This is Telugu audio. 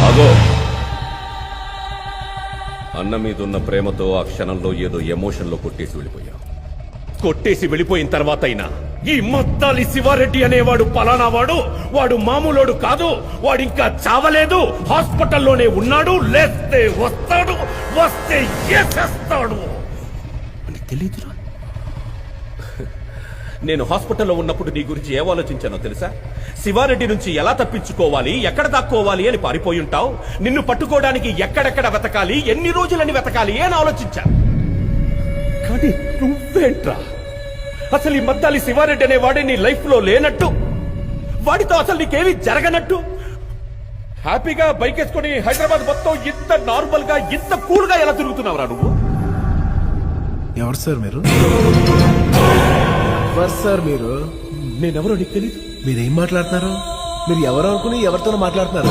ఆగో. అన్న మీదున్న ప్రేమతో ఆ క్షణంలో ఏదో ఎమోషన్లో కొట్టేసి వెళ్ళిపోయావు. కొట్టేసి వెళ్ళిపోయిన తర్వాత అయినా ఈ మద్దాలి శివారెడ్డి అనేవాడు పలానా వాడు మామూలోడు కాదు, వాడింకా చావలేదు, హాస్పిటల్లోనే ఉన్నాడు, లేస్తే వస్తాడు, వస్తే ఏసేస్తాడు అని తెలీదురా. నేను హాస్పిటల్లో ఉన్నప్పుడు నీ గురించి ఏం ఆలోచించానో తెలుసా? శివారెడ్డి నుంచి ఎలా తప్పించుకోవాలి, ఎక్కడ దాక్కోవాలి అని పారిపోయి ఉంటావు. నిన్ను పట్టుకోవడానికి ఎక్కడెక్కడ వెతకాలి, ఎన్ని రోజులని వెతకాలి అని ఆలోచించా. కానీ నువ్వేంట్రా, అసలు ఈ మద్దాలి శివారెడ్డి అనే వాడే నీ లైఫ్ లో లేనట్టు, వాడితో అసలు నీకేమీ జరగనట్టు హ్యాపీగా బైక్ వేసుకుని హైదరాబాద్ మొత్తం ఇంత నార్మల్ గా ఇంత కూల్ గా ఎలా తిరుగుతున్నావురా నువ్వు? ఎవరు సార్ మీరు? ఎవరు సార్ మీరు? నేనెవరో నీకు తెలీదు. మీరేం మాట్లాడుతున్నారు? మీరు ఎవరు అనుకుని ఎవరితో మాట్లాడుతున్నారు?